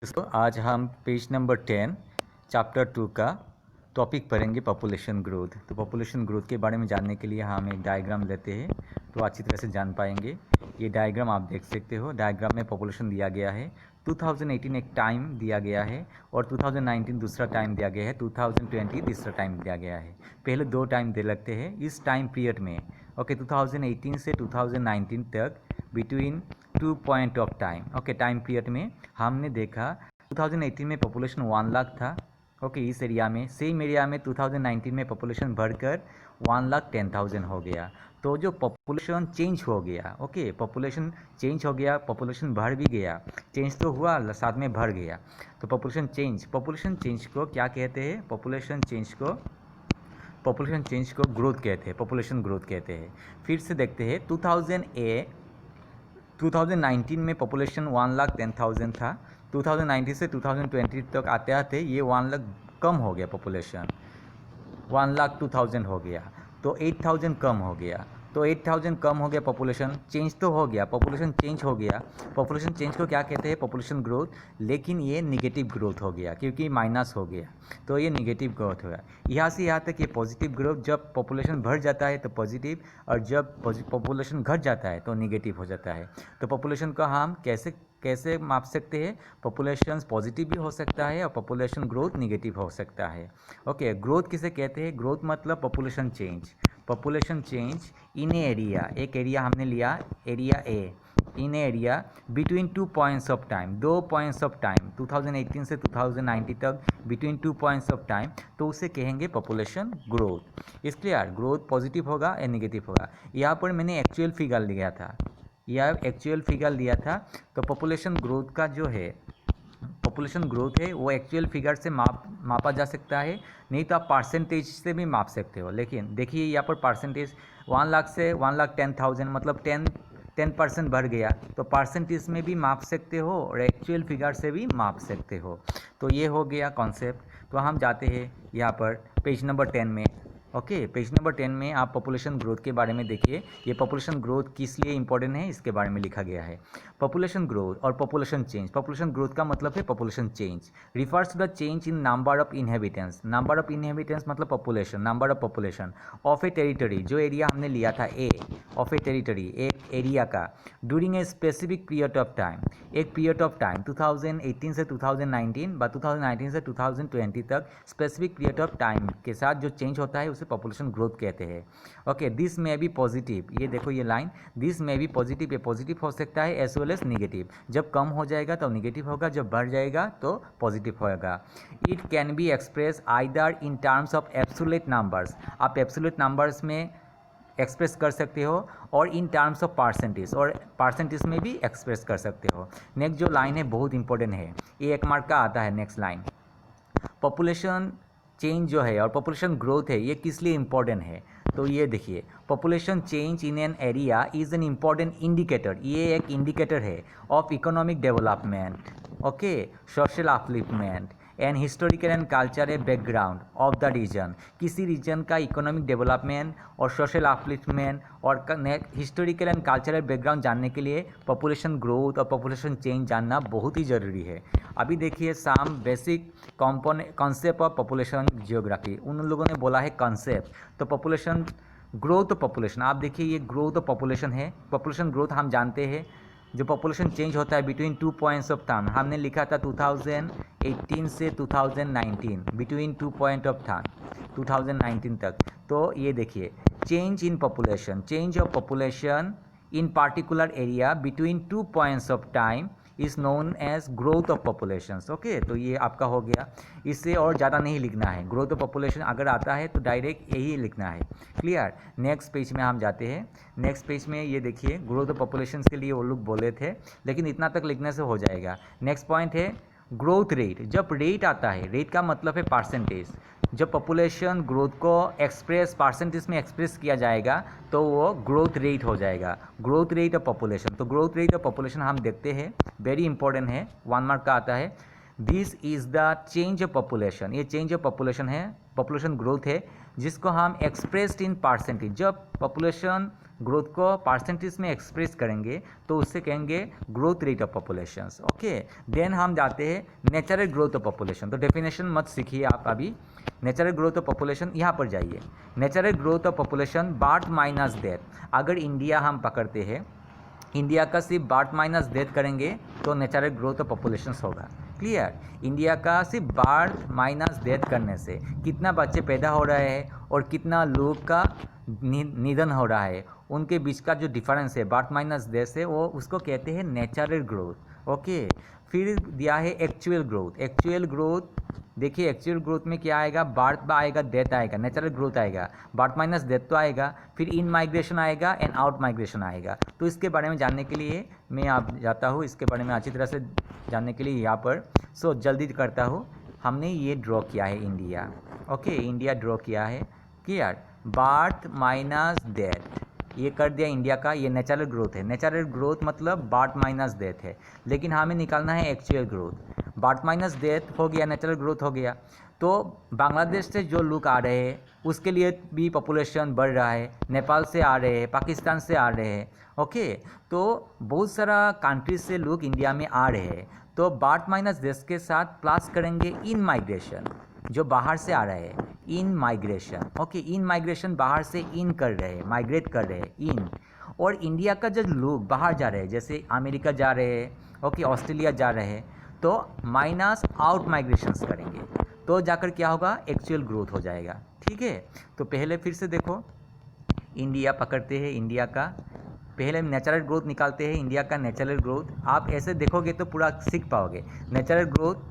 दोस्तों आज हम पेज नंबर 10 चैप्टर 2 का टॉपिक पढ़ेंगे पॉपुलेशन ग्रोथ। तो पॉपुलेशन ग्रोथ के बारे में जानने के लिए हम एक डायग्राम लेते हैं तो अच्छी तरह से जान पाएंगे। ये डायग्राम आप देख सकते हो। डायग्राम में पॉपुलेशन दिया गया है। 2018 एक टाइम दिया गया है और 2019 दूसरा टाइम दिया गया है, 2020 तीसरा टाइम दिया गया है। पहले दो टाइम दे लगते हैं इस टाइम पीरियड में। 2018 से 2019 तक between 2 point of time time period में हमने देखा 2018 में पॉपुलेशन 1 लाख था। इस एरिया में सेम एरिया में 2019 में पॉपुलेशन बढ़कर 1,10,000 हो गया। तो जो पॉपुलेशन चेंज हो गया, पॉपुलेशन चेंज हो गया, पॉपुलेशन बढ़ भी गया। चेंज तो हुआ साथ में बढ़ गया। तो पॉपुलेशन चेंज को क्या कहते हैं? पॉपुलेशन चेंज को ग्रोथ कहते हैं, पॉपुलेशन ग्रोथ कहते हैं। फिर से देखते हैं 2019 में पॉपुलेशन 1,10,000 था। 2019 से 2020 तक आते आते ये 1 लाख कम हो गया, पॉपुलेशन 1,02,000 हो गया। तो 8,000 कम हो गया। तो 8,000 कम हो गया, पॉपुलेशन चेंज तो हो गया, पॉपुलेशन चेंज हो गया। पॉपुलेशन चेंज को क्या कहते हैं? Population growth. लेकिन ये निगेटिव ग्रोथ हो गया क्योंकि माइनस हो गया, तो ये निगेटिव ग्रोथ हो गया। यहाँ से यहाँ तक ये पॉजिटिव ग्रोथ, जब पॉपुलेशन बढ़ जाता है तो पॉजिटिव, और जब पॉपुलेशन घट जाता है तो निगेटिव हो जाता है। तो पॉपुलेशन को हम कैसे माप सकते हैं? पॉपुलेशन पॉजिटिव भी हो सकता है और पॉपुलेशन ग्रोथ निगेटिव हो सकता है। ग्रोथ किसे कहते हैं? ग्रोथ मतलब पॉपुलेशन चेंज इन एरिया। एक एरिया हमने लिया, area A. In area between 2 points of time, 2 points of time 2018 से 2019 तक बिटवीन 2 पॉइंट्स ऑफ टाइम, तो उसे कहेंगे पॉपुलेशन ग्रोथ। इस क्लियर? ग्रोथ पॉजिटिव होगा या निगेटिव होगा। यहाँ पर मैंने एक्चुअल फिगर लिया था, तो पॉपुलेशन ग्रोथ का जो है, पॉपुलेशन ग्रोथ है वो एक्चुअल फिगर से मापा जा सकता है, नहीं तो आप परसेंटेज से भी माप सकते हो। लेकिन देखिए यहाँ पर परसेंटेज 1 लाख से 1,10,000 मतलब 10% बढ़ गया, तो परसेंटेज में भी माप सकते हो और एक्चुअल फिगर से भी माप सकते हो। तो ये हो गया कॉन्सेप्ट। तो हम जाते हैं यहाँ पर पेज नंबर 10 में। पेज नंबर 10 में आप पॉपुलेशन ग्रोथ के बारे में देखिए। ये पॉपुलेशन ग्रोथ किस लिए इंपॉर्टेंट है इसके बारे में लिखा गया है। पॉपुलेशन ग्रोथ और पॉपुलेशन चेंज। पॉपुलेशन ग्रोथ का मतलब है population change refers to the change in number of inhabitants. Number of inhabitants मतलब population, number of population of a territory. जो एरिया हमने लिया था ए, ऑफ ए टेरिटरी, एक एरिया का, during a specific period of time, एक period of time 2018 से 2019 व 2019 से 2020 तक स्पेसिफिक पीरियड ऑफ टाइम के साथ जो चेंज होता है उसे पॉपुलेशन ग्रोथ कहते हैं। दिस में बी पॉजिटिव, ये देखो ये लाइन, दिस में बी पॉजिटिव, ये पॉजिटिव हो सकता है एज वेल एज निगेटिव। जब कम हो जाएगा तो निगेटिव होगा, जब बढ़ जाएगा तो पॉजिटिव होगा। It can be express either in terms of absolute numbers, आप एब्सोल्यूट नंबर्स में एक्सप्रेस कर सकते हो, और इन टर्म्स ऑफ परसेंटेज, और परसेंटेज में भी एक्सप्रेस कर सकते हो। नेक्स्ट जो लाइन है बहुत इंपॉर्टेंट है, ये 1 मार्क का आता है। नेक्स्ट लाइन, पॉपुलेशन चेंज जो है और पॉपुलेशन ग्रोथ है, ये किस लिए इंपॉर्टेंट है? तो ये देखिए, population change in an area is an important indicator, ये एक इंडिकेटर है of economic development, social upliftment and historical and cultural background of the region. किसी रीजन का इकोनॉमिक डेवलपमेंट और सोशल अपलिफ्टमेंट और हिस्टोरिकल एंड कल्चरल बैकग्राउंड जानने के लिए पॉपुलेशन ग्रोथ और पॉपुलेशन चेंज जानना बहुत ही ज़रूरी है। अभी देखिए some basic concept of population geography, उन लोगों ने बोला है कॉन्सेप्ट। तो पॉपुलेशन ग्रोथ ऑफ पॉपुलेशन, आप देखिए ये ग्रोथ ऑफ पॉपुलेशन है। पॉपुलेशन ग्रोथ हम जानते हैं, जो पॉपुलेशन चेंज होता है बिटवीन 2 पॉइंट्स ऑफ टाइम, हमने लिखा था 2018 से 2019, बिटवीन 2 पॉइंट ऑफ टाइम 2019 तक। तो ये देखिए, change in population, change of population in particular area between 2 points of time is known as growth of population. तो ये आपका हो गया, इससे और ज़्यादा नहीं लिखना है। ग्रोथ ऑफ पॉपुलेशन अगर आता है तो डायरेक्ट यही लिखना है। क्लियर? नेक्स्ट पेज में हम जाते हैं। नेक्स्ट पेज में ये देखिए, ग्रोथ ऑफ पॉपुलेशन के लिए वो लोग बोले थे, लेकिन इतना तक लिखने से हो जाएगा। नेक्स्ट पॉइंट है ग्रोथ रेट। जब रेट आता है, रेट का मतलब है परसेंटेज, जब पॉपुलेशन ग्रोथ को एक्सप्रेस परसेंटेज में एक्सप्रेस किया जाएगा तो वो ग्रोथ रेट हो जाएगा, ग्रोथ रेट ऑफ पॉपुलेशन। तो ग्रोथ रेट ऑफ पॉपुलेशन हम देखते हैं, वेरी इंपॉर्टेंट है, 1 मार्क का आता है। This is the change of population, ये चेंज ऑफ पॉपुलेशन है, पॉपुलेशन ग्रोथ है, जिसको हम एक्सप्रेस्ड इन परसेंटेज। जब पॉपुलेशन ग्रोथ को परसेंटेज में एक्सप्रेस करेंगे तो उससे कहेंगे growth rate of populations. Okay, then हम जाते हैं नेचुरल ग्रोथ ऑफ पॉपुलेशन। तो डेफिनेशन मत सीखिए आप अभी, नेचुरल ग्रोथ ऑफ पॉपुलेशन यहाँ पर जाइए। Natural growth of population birth minus death. अगर इंडिया हम पकड़ते हैं, इंडिया का सिर्फ बर्थ माइनस डेथ करेंगे तो नेचुरल ग्रोथ ऑफ पॉपुलेशन होगा। क्लियर, इंडिया का सिर्फ बर्थ माइनस डेथ करने से कितना बच्चे पैदा हो रहे हैं और कितना लोग का निधन हो रहा है, उनके बीच का जो डिफरेंस है बर्थ माइनस डेथ से, वो उसको कहते हैं नेचुरल ग्रोथ। ओके, फिर दिया है एक्चुअल ग्रोथ। एक्चुअल ग्रोथ देखिए, एक्चुअल ग्रोथ में क्या आएगा, बर्थ आएगा, डेथ आएगा, नेचुरल ग्रोथ आएगा, बर्थ माइनस डेथ तो आएगा, फिर इन माइग्रेशन आएगा एंड आउट माइग्रेशन आएगा। तो इसके बारे में जानने के लिए मैं आप जाता हूँ, इसके बारे में अच्छी तरह से जानने के लिए यहाँ पर जल्दी करता हूँ। हमने ये ड्रॉ किया है इंडिया। ओके, इंडिया ड्रॉ किया है। क्लियर, बर्थ माइनस डेथ ये कर दिया इंडिया का, ये नेचुरल ग्रोथ है। नेचुरल ग्रोथ मतलब बर्थ माइनस डेथ है, लेकिन हमें निकालना है actual growth. Birth minus death हो गया, नेचुरल ग्रोथ हो गया। तो बांग्लादेश से जो लोग आ रहे हैं उसके लिए भी पॉपुलेशन बढ़ रहा है, नेपाल से आ रहे हैं, पाकिस्तान से आ रहे हैं। ओके, तो बहुत सारा कंट्री से लोग इंडिया में आ रहे हैं। तो बर्थ माइनस डेथ के साथ प्लस करेंगे इन माइग्रेशन, जो बाहर से आ रहे हैं, इन माइग्रेशन। ओके, इन माइग्रेशन बाहर से इन कर रहे हैं, माइग्रेट कर रहे हैं इन। और इंडिया का जो लोग बाहर जा रहे हैं, जैसे अमेरिका जा रहे हैं, ओके, ऑस्ट्रेलिया जा रहे हैं, तो माइनस आउट माइग्रेशंस करेंगे, तो जाकर क्या होगा, एक्चुअल ग्रोथ हो जाएगा। ठीक है, तो पहले फिर से देखो, इंडिया पकड़ते हैं, इंडिया का पहले नेचुरल ग्रोथ निकालते हैं, इंडिया का नेचुरल ग्रोथ। आप ऐसे देखोगे तो पूरा सीख पाओगे। Natural growth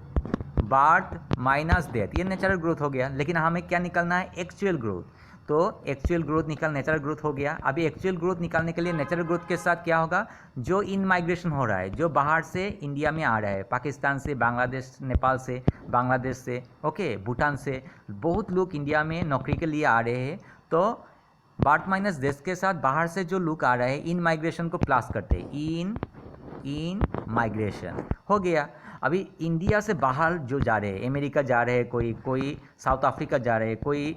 birth minus death, ये नेचुरल ग्रोथ हो गया, लेकिन हमें क्या निकालना है, एक्चुअल ग्रोथ। तो एक्चुअल ग्रोथ निकाल, नेचुरल ग्रोथ हो गया। अभी एक्चुअल ग्रोथ निकालने के लिए नेचुरल ग्रोथ के साथ क्या होगा, जो इन माइग्रेशन हो रहा है, जो बाहर से इंडिया में आ रहा है, पाकिस्तान से, बांग्लादेश, नेपाल से, बांग्लादेश से, ओके, भूटान से, बहुत लोग इंडिया में नौकरी के लिए आ रहे हैं। तो बर्थ माइनस डेथ के साथ बाहर से जो लोग आ रहे हैं, इन माइग्रेशन को प्लस करते हैं, इन माइग्रेशन हो गया। अभी इंडिया से बाहर जो जा रहे हैं, अमेरिका जा रहे हैं, कोई साउथ अफ्रीका जा रहे हैं, कोई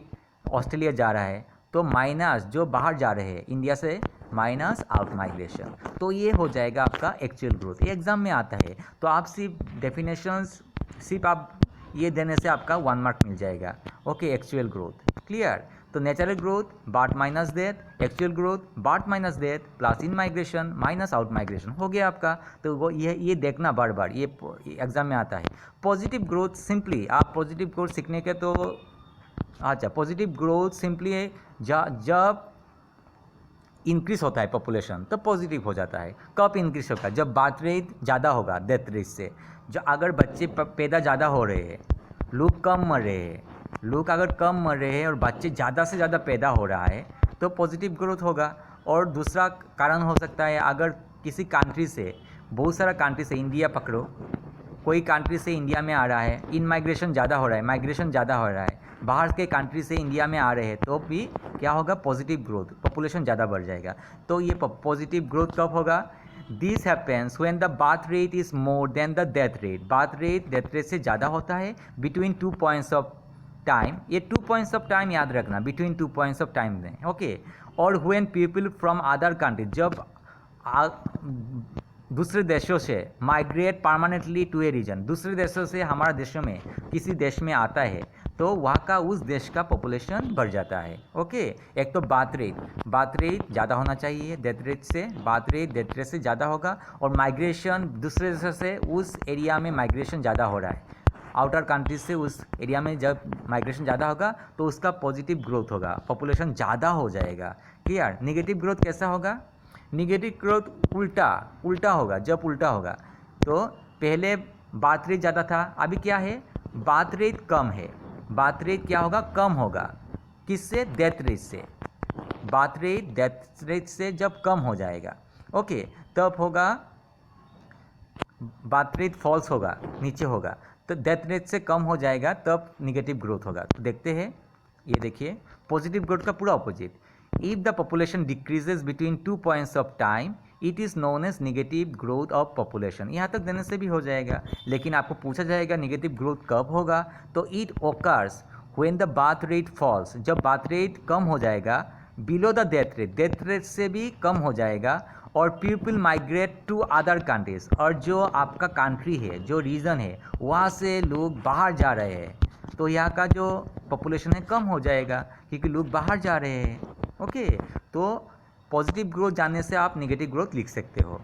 ऑस्ट्रेलिया जा रहा है, तो माइनस जो बाहर जा रहे हैं इंडिया से, माइनस आउट माइग्रेशन, तो ये हो जाएगा आपका एक्चुअल ग्रोथ। ये एग्जाम में आता है, तो आप सिर्फ डेफिनेशंस सिर्फ आप ये देने से आपका 1 मार्क मिल जाएगा। Okay, actual growth. क्लियर, तो natural growth birth minus death, actual growth birth minus death plus इन माइग्रेशन माइनस आउट माइग्रेशन हो गया आपका। तो वो ये देखना बार बार, ये एग्जाम में आता है। पॉजिटिव ग्रोथ सिंपली, आप पॉजिटिव ग्रोथ सीखने के तो अच्छा, पॉजिटिव ग्रोथ सिंपली है जब इंक्रीज होता है पॉपुलेशन तो पॉजिटिव हो जाता है। कब इंक्रीज होगा, जब बर्थ रेट ज़्यादा होगा डेथ रेट से। जो अगर बच्चे पैदा ज़्यादा हो रहे हैं, लोग कम मर रहे हैं, लोग अगर कम मर रहे हैं और बच्चे ज़्यादा से ज़्यादा पैदा हो रहा है तो पॉजिटिव ग्रोथ होगा। और दूसरा कारण हो सकता है, अगर किसी कंट्री से, बहुत सारा कंट्री से, इंडिया पकड़ो, कोई कंट्री से इंडिया में आ रहा है, इन माइग्रेशन ज़्यादा हो रहा है, माइग्रेशन ज़्यादा हो रहा है, बाहर के कंट्री से इंडिया में आ रहे हैं, तो भी क्या होगा, पॉजिटिव ग्रोथ, पॉपुलेशन ज़्यादा बढ़ जाएगा। तो ये पॉजिटिव ग्रोथ कब होगा, this happens when the birth rate is more than the death rate. Birth rate death rate से ज़्यादा होता है बिटवीन 2 पॉइंट्स ऑफ टाइम। ये 2 पॉइंट्स ऑफ टाइम याद रखना, बिटवीन 2 पॉइंट्स ऑफ टाइम दें। ओके, और when people from other country, जब दूसरे देशों से migrate permanently to a region, दूसरे देशों से हमारा देशों में किसी देश में आता है, तो वहाँ का उस देश का पॉपुलेशन बढ़ जाता है। ओके, एक तो बर्थ रेट ज़्यादा होना चाहिए डेथ रेट से, बर्थ रेट डेथ रेट से ज़्यादा होगा। और माइग्रेशन, दूसरे देशों से उस एरिया में माइग्रेशन ज़्यादा हो रहा है, आउटर कंट्रीज से उस एरिया में जब माइग्रेशन ज़्यादा होगा तो उसका पॉजिटिव ग्रोथ होगा, पॉपुलेशन ज़्यादा हो जाएगा। क्लियर, निगेटिव ग्रोथ कैसा होगा, निगेटिव ग्रोथ उल्टा होगा। जब उल्टा होगा तो पहले बर्थ रेट ज़्यादा था, अभी क्या है, बर्थ रेट कम है, बर्थ रेट क्या होगा, कम होगा। किससे, डेथ रेट से। बर्थ रेट डेथ रेट से जब कम हो जाएगा, ओके, तब होगा बर्थ रेट फॉल्स होगा, नीचे होगा, तो डेथ रेट से कम हो जाएगा, तब निगेटिव ग्रोथ होगा। तो देखते हैं, ये देखिए पॉजिटिव ग्रोथ का पूरा opposite. If the population decreases between 2 points of time, it is known as negative growth of population. यहाँ तक देने से भी हो जाएगा, लेकिन आपको पूछा जाएगा निगेटिव ग्रोथ कब होगा, तो it occurs when the birth rate falls, जब बर्थ रेट कम हो जाएगा बिलो द डेथ रेट से भी कम हो जाएगा। और people migrate to other countries, और जो आपका कंट्री है, जो रीजन है, वहाँ से लोग बाहर जा रहे हैं, तो यहाँ का जो पॉपुलेशन है कम हो जाएगा क्योंकि लोग बाहर जा रहे हैं। ओके, तो पॉजिटिव ग्रोथ जानने से आप नेगेटिव ग्रोथ लिख सकते हो।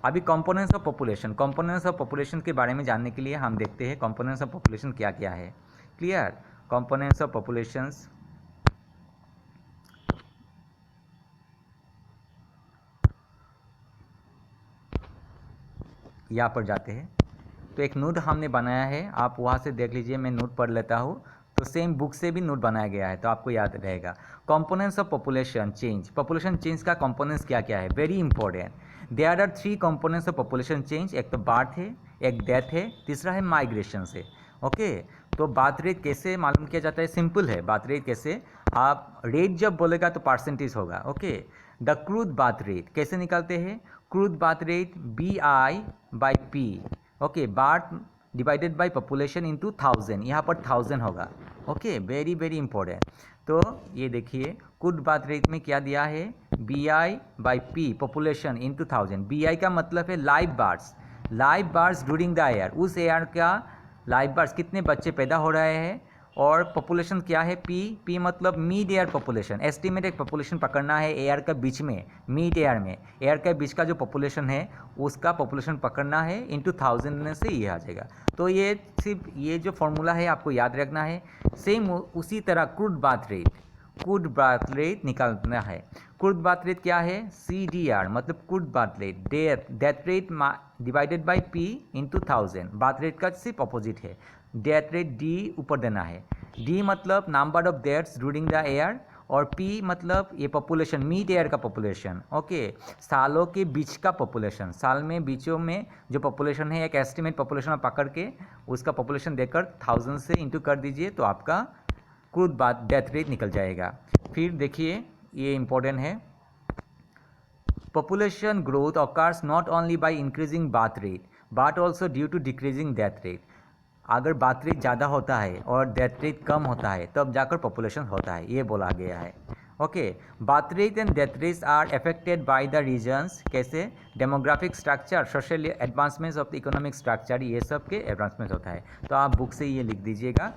अभी कंपोनेंट्स ऑफ पॉपुलेशन के बारे में जानने के लिए हम देखते हैं कंपोनेंट्स ऑफ पॉपुलेशन क्या क्या है। क्लियर, कंपोनेंट्स ऑफ पॉपुलेशंस, यहाँ पर जाते हैं तो एक नोट हमने बनाया है, आप वहाँ से देख लीजिए, मैं नोट पढ़ लेता हूँ। तो सेम बुक से भी नोट बनाया गया है तो आपको याद रहेगा। कंपोनेंट्स ऑफ पॉपुलेशन चेंज का कंपोनेंट्स क्या क्या है, very important. There are 3 components of population change, एक तो बर्थ है, एक डेथ है, तीसरा है माइग्रेशन से। ओके, तो बर्थ रेट कैसे मालूम किया जाता है, सिंपल है। बर्थ रेट कैसे, आप रेट जब बोलेगा तो परसेंटेज होगा। Okay, the crude birth rate कैसे निकालते हैं, crude birth rate BI/P। Okay, birth divided by population into 1000, यहाँ पर 1000 होगा। Okay, very very important. तो ये देखिए क्रूड बर्थ रेट में क्या दिया है, BI/P पॉपुलेशन इंटू 1000। BI का मतलब है live birds during the year, उस ईयर का लाइव बर्ड्स कितने बच्चे पैदा हो रहे हैं। और पॉपुलेशन क्या है, P मतलब मिड एयर पॉपुलेशन, एस्टिमेट एक पॉपुलेशन पकड़ना है एयर का बीच में, मिड एयर में, एयर के बीच का जो पॉपुलेशन है उसका पॉपुलेशन पकड़ना है इंटू 1000 से ये आ जाएगा। तो ये सिर्फ ये जो फॉर्मूला है आपको याद रखना है। सेम उसी तरह क्रूड बर्थ रेट निकालना है। क्रूड बर्थ रेट क्या है, CDR मतलब crude birth rate, death rate divided by P into 1000। Birth rate का सिर्फ अपोजिट है, डेथ रेट D ऊपर देना है। D मतलब number of deaths during the year, और P मतलब ये पॉपुलेशन, मिड ईयर का पॉपुलेशन। ओके, सालों के बीच का पॉपुलेशन, साल में बीचों में जो पॉपुलेशन है, एक एस्टिमेट पॉपुलेशन पकड़ के उसका पॉपुलेशन देकर 1000 से इंटू कर दीजिए तो आपका क्रूड डेथ रेट निकल जाएगा। फिर देखिए ये इंपॉर्टेंट है, population growth occurs not only by increasing birth rate but also due to decreasing death rate. अगर बर्थ रेट ज़्यादा होता है और डेथ रेट कम होता है तब जाकर पॉपुलेशन होता है, ये बोला गया है। Okay, birth rate and death rates are affected by the reasons, कैसे, demographic structure, social advancements of the economic structure, ये सब के एडवांसमेंट होता है। तो आप बुक से ये लिख दीजिएगा।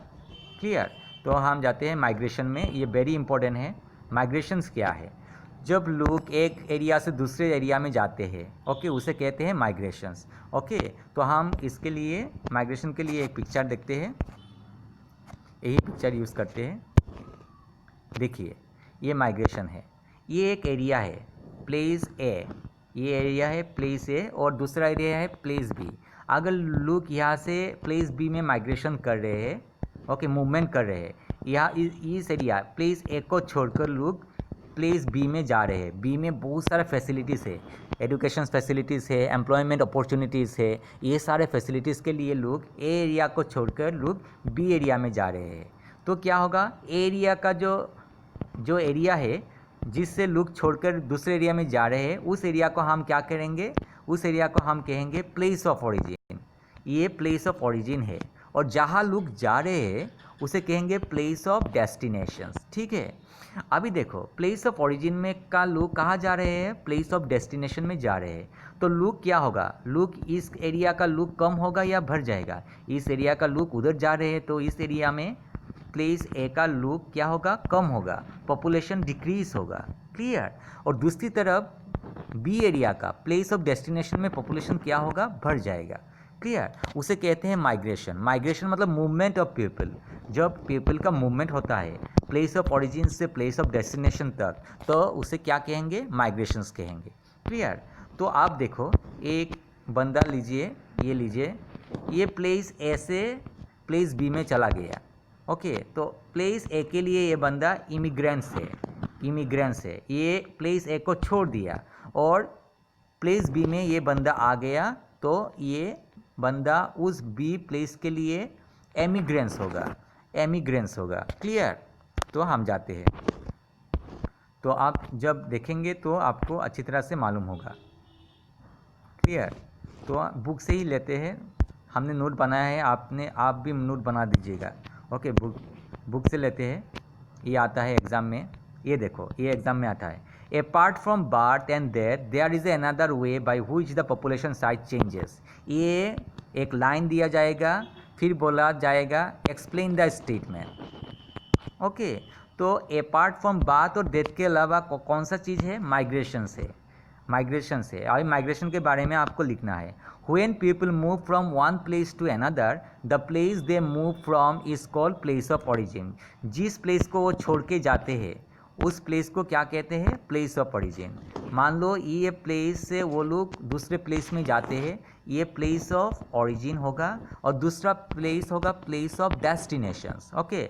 क्लियर, तो हम जाते हैं माइग्रेशन में, ये वेरी इंपॉर्टेंट है। माइग्रेशंस क्या है, जब लोग एक एरिया से दूसरे एरिया में जाते हैं, ओके, उसे कहते हैं माइग्रेशंस। ओके, तो हम इसके लिए माइग्रेशन के लिए एक पिक्चर देखते हैं, यही पिक्चर यूज़ करते हैं। देखिए ये माइग्रेशन है, ये एक एरिया है प्लेस ए, ये एरिया है प्लेस ए, और दूसरा एरिया है प्लेस बी। अगर लोग यहाँ से प्लेस बी में माइग्रेशन कर रहे हैं, ओके, मूवमेंट कर रहे हैं, यहाँ इस एरिया प्लेस ए को छोड़कर लोग प्लेस बी में जा रहे हैं। बी में बहुत सारे फैसिलिटीज़ है, एजुकेशन फैसिलिटीज़ है, एम्प्लॉयमेंट अपॉर्चुनिटीज़ है, ये सारे फैसिलिटीज़ के लिए लोग ए एरिया को छोड़कर लोग बी एरिया में जा रहे हैं। तो क्या होगा, एरिया का जो एरिया है जिससे लोग छोड़कर दूसरे एरिया में जा रहे हैं, उस एरिया को हम क्या करेंगे, उस एरिया को हम कहेंगे प्लेस ऑफ ओरिजिन। ये प्लेस ऑफ ओरिजिन है, और जहाँ लोग जा रहे हैं उसे कहेंगे प्लेस ऑफ डेस्टिनेशंस। ठीक है, अभी देखो प्लेस ऑफ ओरिजिन में का लोग कहाँ जा रहे हैं, प्लेस ऑफ डेस्टिनेशन में जा रहे हैं। तो लुक क्या होगा, लुक इस एरिया का लुक कम होगा या बढ़ जाएगा, इस एरिया का लुक उधर जा रहे हैं तो इस एरिया में प्लेस ए का लुक क्या होगा, कम होगा, पॉपुलेशन डिक्रीज होगा। क्लियर, और दूसरी तरफ बी एरिया का प्लेस ऑफ डेस्टिनेशन में पॉपुलेशन क्या होगा, बढ़ जाएगा। क्लियर, उसे कहते हैं माइग्रेशन। माइग्रेशन मतलब मूवमेंट ऑफ पीपल, जब पीपल का मूवमेंट होता है प्लेस ऑफ ओरिजिन से प्लेस ऑफ डेस्टिनेशन तक, तो उसे क्या कहेंगे, माइग्रेशंस कहेंगे। क्लियर, तो आप देखो एक बंदा लीजिए, ये लीजिए, ये प्लेस ए से प्लेस बी में चला गया। ओके, तो प्लेस ए के लिए ये बंदा इमिग्रेंट्स है, ये प्लेस ए को छोड़ दिया और प्लेस बी में ये बंदा आ गया, तो ये बंदा उस बी प्लेस के लिए एमिग्रेंट्स होगा। क्लियर, तो हम जाते हैं, तो आप जब देखेंगे तो आपको अच्छी तरह से मालूम होगा। क्लियर, तो बुक से ही लेते हैं, हमने नोट बनाया है, आप भी नोट बना दीजिएगा। ओके, बुक से लेते हैं, ये आता है एग्ज़ाम में। ये देखो, ये एग्जाम में आता है। Apart from birth and death there is another way by which the population size changes. ये एक लाइन दिया जाएगा, फिर बोला जाएगा एक्सप्लेन द स्टेटमेंट। ओके, तो अपार्ट फ्रॉम बर्थ और डेथ के अलावा कौन सा चीज़ है? माइग्रेशन से, माइग्रेशन से। और माइग्रेशन के बारे में आपको लिखना है। When people move from one place to another, the place they move from is called place of origin। जिस प्लेस को वो छोड़ के जाते हैं उस प्लेस को क्या कहते हैं? Place of origin. मान लो ये प्लेस से वो लोग दूसरे प्लेस में जाते हैं, ये प्लेस ऑफ ओरिजिन होगा, और दूसरा प्लेस होगा place of destinations. Okay,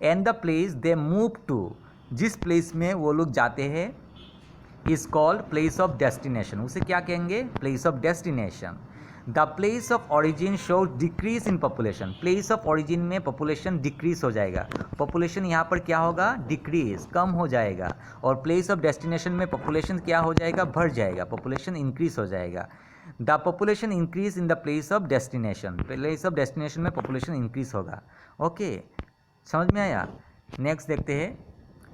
and the place they move to, जिस प्लेस में वो लोग जाते हैं is called place of destination. उसे क्या कहेंगे? Place of destination. The place of origin shows decrease in population. Place of origin में पॉपुलेशन डिक्रीज हो जाएगा, पॉपुलेशन यहाँ पर क्या होगा? डिक्रीज, कम हो जाएगा। और प्लेस ऑफ डेस्टिनेशन में पॉपुलेशन क्या हो जाएगा? बढ़ जाएगा, पॉपुलेशन इंक्रीज हो जाएगा। The population increase in the place of destination, place of destination में पॉपुलेशन इंक्रीज होगा। ओके, समझ में आया? नेक्स्ट देखते हैं,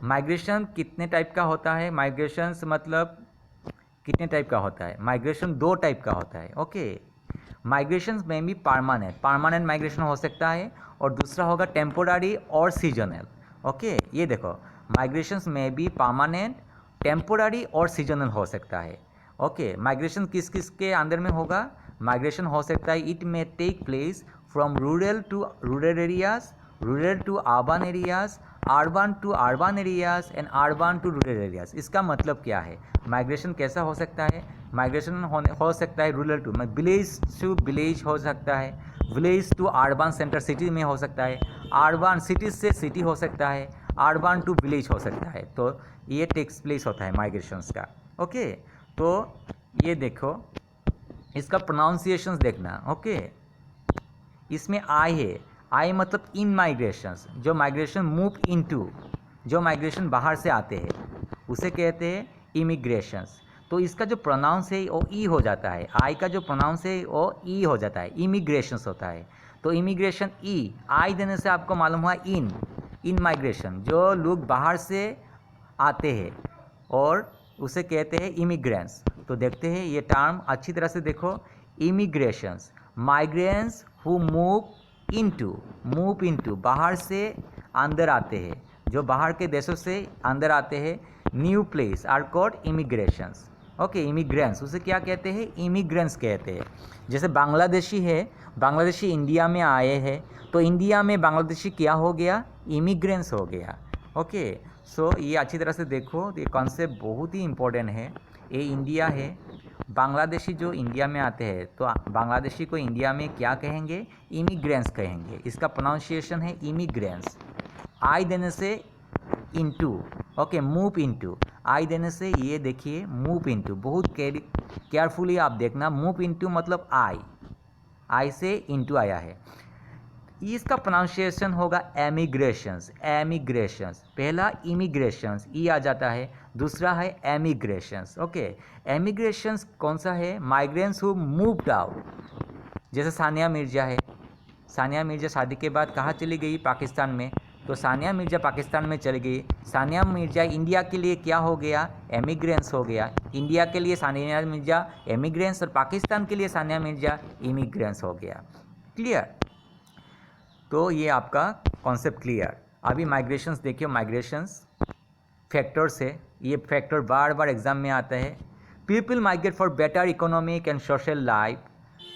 माइग्रेशन कितने टाइप का होता है? माइग्रेशन मतलब कितने टाइप का होता है? माइग्रेशन 2 टाइप का होता है। ओके, माइग्रेशन में भी परमानेंट माइग्रेशन हो सकता है, और दूसरा होगा टेम्पोररी और सीजनल। ओके, ये देखो, माइग्रेशंस में भी परमानेंट, टेम्पोररी और सीजनल हो सकता है। ओके, माइग्रेशन किस किस के अंदर में होगा? माइग्रेशन हो सकता है, it may take place from rural to rural areas, rural to urban areas, urban to urban areas and urban to rural areas. इसका मतलब क्या है? माइग्रेशन कैसा हो सकता है? माइग्रेशन हो सकता है rural to, village to village हो सकता है, village to urban centre city में हो सकता है, अर्बन सिटी से सिटी हो सकता है, अर्बन टू विलेज हो सकता है। तो ये टेक्स प्लेस होता है माइग्रेशंस का। ओके, तो ये देखो, इसका प्रोनाउंसिएशंस देखना। ओके, इसमें आई है, आई मतलब इन माइग्रेशंस, जो माइग्रेशन मूव इनटू, जो माइग्रेशन बाहर से आते हैं उसे कहते हैं इमिग्रेशंस। तो इसका जो प्रोनाउंस है वो ई हो जाता है, आई का जो प्रोनाउंस है वो ई हो जाता है, इमिग्रेशंस होता है। तो इमिग्रेशन ई, आई देने से आपको मालूम हुआ इन माइग्रेशन, जो लोग बाहर से आते हैं, और उसे कहते हैं इमिग्रेंट्स। तो देखते हैं ये टर्म अच्छी तरह से देखो, इमिग्रेशंस, माइग्रेंट्स हु मूव इनटू, बाहर से अंदर आते हैं, जो बाहर के देशों से अंदर आते हैं, new place are called immigrations. Okay, immigrants उसे क्या कहते हैं? इमिग्रेंट्स कहते हैं। जैसे बांग्लादेशी है, बांग्लादेशी इंडिया में आए हैं, तो इंडिया में बांग्लादेशी क्या हो गया? इमिग्रेंट्स हो गया। ओके, सो ये अच्छी तरह से देखो, ये कॉन्सेप्ट बहुत ही इम्पोर्टेंट है। ये इंडिया है, बांग्लादेशी जो इंडिया में आते हैं, तो बांग्लादेशी को इंडिया में क्या कहेंगे? इमिग्रेंट्स कहेंगे। इसका प्रोनाउंसिएशन है इमिग्रेंट्स। आई देने से इनटू, ओके, मूव इनटू, आई देने से ये देखिए मूव इनटू, बहुत केयरफुली आप देखना, मूव इनटू मतलब आई से इनटू आया है। इसका प्रोनाउंसिएशन होगा एमिग्रेशंस, एमिग्रेशंस। पहला इमिग्रेशंस ई आ जाता है, दूसरा है एमिग्रेशंस। ओके, एमिग्रेशंस कौन सा है? Migrants who moved out. जैसे सानिया मिर्जा है, सानिया मिर्जा शादी के बाद कहाँ चली गई? पाकिस्तान में। तो सानिया मिर्जा पाकिस्तान में चली गई, सानिया मिर्जा इंडिया के लिए क्या हो गया? एमिग्रेंट्स हो गया। इंडिया के लिए सानिया मिर्जा एमिग्रेंट्स, और पाकिस्तान के लिए सानिया मिर्जा इमिग्रेंट्स हो गया। क्लियर? तो ये आपका कॉन्सेप्ट क्लियर। अभी माइग्रेशंस देखिए, माइग्रेशंस फैक्टर्स है, ये फैक्टर बार बार एग्जाम में आता है। People migrate for better economic and social life.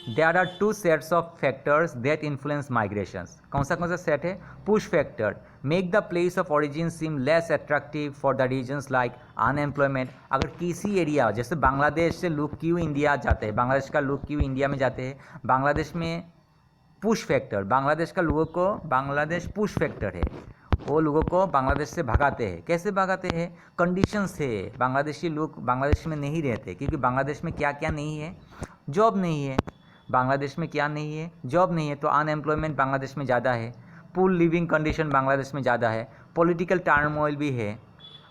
There are 2 sets of factors that influence migrations. कौन सा सेट है? Push factor, make the place of origin seem less attractive for the reasons like unemployment. अगर किसी area, जैसे बांग्लादेश से लोग क्यों India जाते हैं, बांग्लादेश का लोग क्यों इंडिया में जाते हैं? बांग्लादेश में पुश फैक्टर, बांग्लादेश का लोगों को, बांग्लादेश पुश फैक्टर है, वो लोगों को बांग्लादेश से भगाते हैं। कैसे भगाते हैं? कंडीशंस है, बांग्लादेशी लोग बांग्लादेश में नहीं रहते, क्योंकि बांग्लादेश में क्या क्या नहीं है? जॉब नहीं है। बांग्लादेश में क्या नहीं है? जॉब नहीं है, तो अनएम्प्लॉयमेंट बांग्लादेश में ज़्यादा है, पुअर लिविंग कंडीशन बांग्लादेश में ज़्यादा है, पॉलिटिकल टर्मोइल भी है,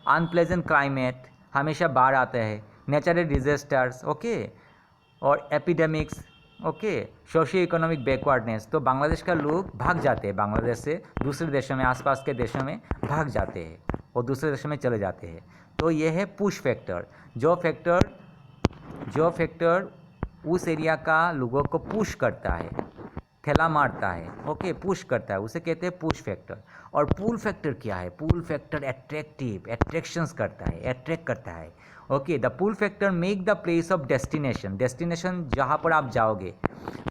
अनप्लेजेंट क्लाइमेट, हमेशा बाढ़ आता है, नेचुरल डिजास्टर्स, ओके, और epidemics, okay, socio economic backwardness. तो बांग्लादेश का लोग भाग जाते हैं, बांग्लादेश से दूसरे देशों में, आसपास के देशों में भाग जाते हैं। और दूसरे देशों में चले जाते हैं। तो ये है पुश फैक्टर। जो फैक्टर उस एरिया का लोगों को पुश करता है, ठेला मारता है, ओके, पुश करता है, उसे कहते हैं पुश फैक्टर। और पुल फैक्टर क्या है? पुल फैक्टर अट्रैक्ट करता है, okay. The pull factor make the place of destination जहाँ पर आप जाओगे,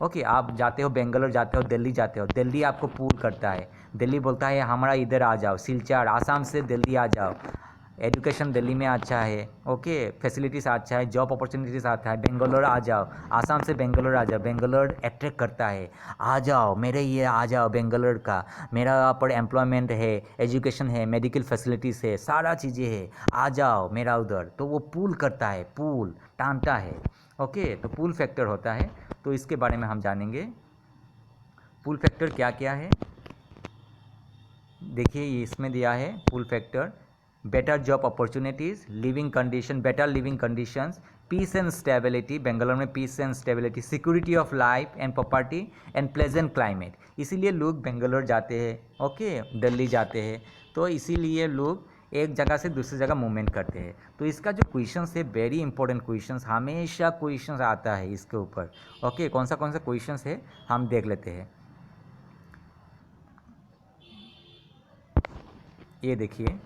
ओके। आप जाते हो बेंगलोर जाते हो, दिल्ली जाते हो, दिल्ली आपको पुल करता है, दिल्ली बोलता है हमारा इधर आ जाओ, सिलचर आसाम से दिल्ली आ जाओ, एजुकेशन दिल्ली में अच्छा है, ओके, फैसिलिटीज़ अच्छा है, जॉब अपॉर्चुनिटीज़ आता है, बेंगलोर आ जाओ, आसाम से बेंगलोर आ जाओ, बेंगलोर अट्रैक्ट करता है, आ जाओ मेरे ये आ जाओ बेंगलोर का, मेरा यहाँ पर एम्प्लॉयमेंट है, एजुकेशन है, मेडिकल फैसिलिटीज़ है, सारा चीज़ें है, आ जाओ मेरा उधर। तो वो पुल करता है, पुल टानता है, ओके। तो पुल फैक्टर होता है, तो इसके बारे में हम जानेंगे पुल फैक्टर क्या क्या है। देखिए इसमें दिया है pull factor: better job opportunities, better living conditions, peace and stability, Bangalore में peace and stability, security of life and property and pleasant climate. इसीलिए लोग बेंगलोर जाते हैं, ओके, दिल्ली जाते हैं। तो इसीलिए लोग एक जगह से दूसरी जगह मूवमेंट करते हैं। तो इसका जो क्वेश्चंस है, वेरी इंपॉर्टेंट क्वेश्चंस, हमेशा क्वेश्चंस आता है इसके ऊपर, ओके। कौन सा क्वेश्चंस है हम देख लेते हैं। ये देखिए,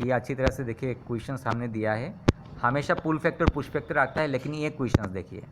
ये अच्छी तरह से देखिए, क्वेश्चन सामने दिया है। हमेशा पुल फैक्टर पुश फैक्टर आता है, लेकिन ये क्वेश्चन देखिए,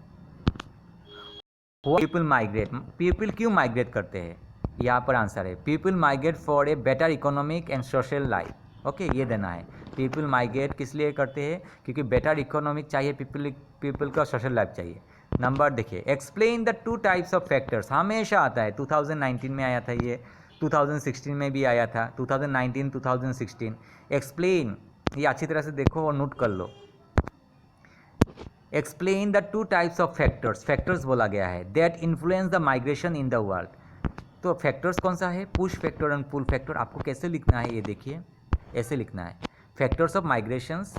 पीपल क्यों माइग्रेट करते हैं? यहाँ पर आंसर है people migrate for a better economic and social life, okay, ये देना है। पीपल माइग्रेट किस लिए करते हैं? क्योंकि बेटर इकोनॉमिक चाहिए पीपल का, सोशल लाइफ चाहिए। नंबर देखिए, explain the 2 types of factors, हमेशा आता है, 2019 में आया था ये, 2016 में भी आया था, 2019 2016। एक्सप्लेन, ये अच्छी तरह से देखो और नोट कर लो। Explain the 2 types of factors बोला गया है that influence the migration in the world. तो फैक्टर्स कौन सा है? Push factor and pull factor. आपको कैसे लिखना है ये देखिए, ऐसे लिखना है, फैक्टर्स ऑफ माइग्रेशंस।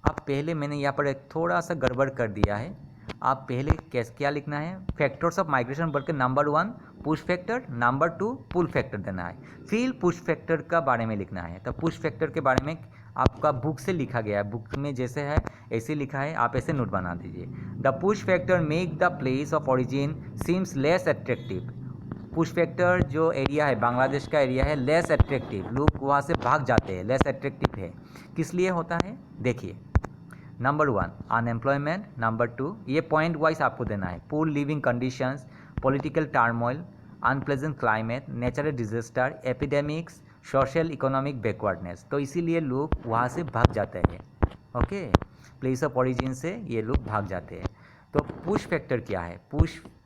आप पहले, मैंने यहाँ पर एक थोड़ा सा गड़बड़ कर दिया है, आप पहले क्या लिखना है? फैक्टर्स ऑफ माइग्रेशन बोल के number 1 push factor, number 2 pull factor देना है, फिर पुश फैक्टर का बारे में लिखना है। तो पुश फैक्टर के बारे में आपका बुक से लिखा गया है, बुक में जैसे है ऐसे लिखा है, आप ऐसे नोट बना दीजिए। The push factor make the place of origin seems less attractive. Push factor जो एरिया है, बांग्लादेश का एरिया है, लेस अट्रैक्टिव, लोग वहाँ से भाग जाते हैं, लेस अट्रैक्टिव है। किस लिए होता है? देखिए, नंबर 1 अनएम्प्लॉयमेंट, नंबर 2 ये पॉइंट वाइज आपको देना है, poor leaving conditions, political turmoil, unpleasant climate, natural disaster, epidemics, social economic backwardness. तो इसीलिए लोग वहाँ से भाग जाते हैं, ओके, प्लेस ऑफ ओरिजिन से ये लोग भाग जाते हैं। तो पुश फैक्टर क्या है?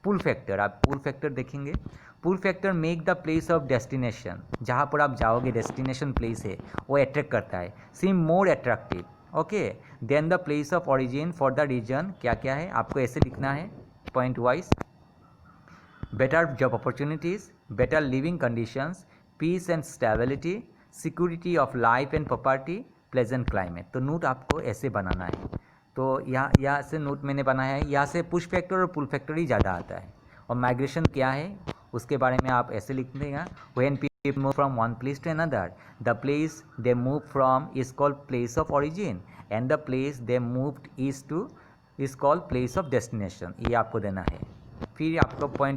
पुल फैक्टर, आप पुल फैक्टर देखेंगे, pull factor make the place of destination, जहाँ पर आप जाओगे डेस्टिनेशन प्लेस है, वो अट्रैक्ट करता है, seem more attractive, okay, then the place of origin for the region. क्या क्या है आपको ऐसे लिखना है point wise: better job opportunities, better living conditions, peace and stability, security of life and property, pleasant climate. तो नोट आपको ऐसे बनाना है। तो यहाँ से नोट मैंने बनाया है, यहाँ से पुश फैक्टर और पुल फैक्टर ही ज़्यादा आता है। और माइग्रेशन क्या है उसके बारे में आप ऐसे लिख देगा: when people move from one place to another, the place they move from is called place of origin and the place they moved is called place of destination. ये आपको देना है। फिर आपको पॉइंट